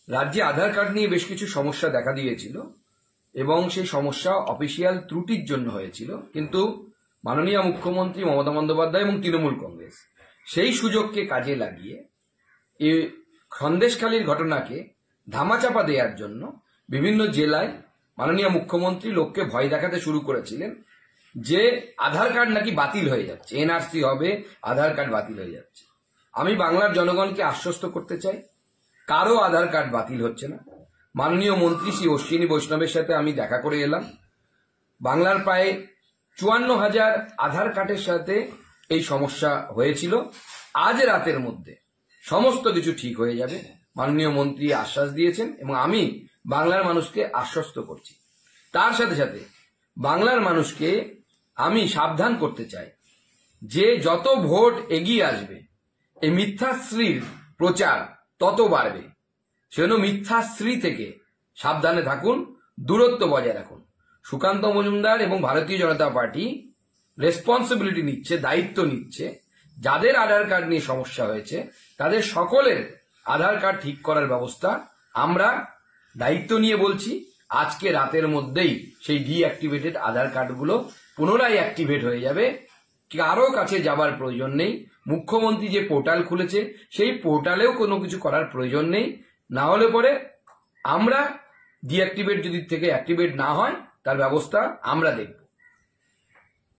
রাজ্যে আধার কার্ড নিয়ে বেশ কিছু সমস্যা দেখা দিয়েছিল এবং সেই সমস্যা অফিসিয়াল ত্রুটির জন্য হয়েছিল, কিন্তু মাননীয় মুখ্যমন্ত্রী মমতা বন্দ্যোপাধ্যায় এবং তৃণমূল কংগ্রেস সেই সুযোগকে কাজে লাগিয়ে এই সন্দেশখালীর ঘটনাকে ধামাচাপা দেওয়ার জন্য বিভিন্ন জেলায় মাননীয় মুখ্যমন্ত্রী লোককে ভয় দেখাতে শুরু করেছিলেন যে আধার কার্ড নাকি বাতিল হয়ে যাচ্ছে, এনআরসি হবে, আধার কার্ড বাতিল হয়ে যাচ্ছে। আমি বাংলার জনগণকে আশ্বস্ত করতে চাই, কারো আধার কার্ড বাতিল হচ্ছে না। মাননীয় মন্ত্রী শ্রী অশ্বিনী বৈষ্ণবের সাথে আমি দেখা করে এলাম। বাংলার প্রায় ৫৪,০০০ আধার কার্ডের সাথে এই সমস্যা হয়েছিল। আজ রাতের মধ্যে সমস্ত কিছু ঠিক হয়ে যাবে, মাননীয় মন্ত্রী আশ্বাস দিয়েছেন এবং আমি বাংলার মানুষকে আশ্বস্ত করছি। তার সাথে সাথে বাংলার মানুষকে আমি সাবধান করতে চাই যে যত ভোট এগিয়ে আসবে এই মিথ্যাশ্রীর প্রচার তত বাড়বে। সেজন্য মিথ্যাশ্রী থেকে সাবধানে থাকুন, দূরত্ব বজায় রাখুন। সুকান্ত মজুমদার এবং ভারতীয় জনতা পার্টি রেসপন্সিবিলিটি নিচ্ছে, দায়িত্ব নিচ্ছে। যাদের আধার কার্ড নিয়ে সমস্যা হয়েছে তাদের সকলের আধার কার্ড ঠিক করার ব্যবস্থা আমরা দায়িত্ব নিয়ে বলছি। আজকে রাতের মধ্যেই সেই ডিঅ্যাক্টিভেটেড আধার কার্ডগুলো পুনরায় অ্যাক্টিভেট হয়ে যাবে। কারো কাছে যাবার প্রয়োজন নেই। মুখ্যমন্ত্রী যে পোর্টাল খুলেছে সেই পোর্টালেও কোনো কিছু করার প্রয়োজন নেই। না হলে পরে আমরা ডিঅ্যাক্টিভেট যদি থেকে অ্যাক্টিভেট না হয় তার ব্যবস্থা আমরা দেখব।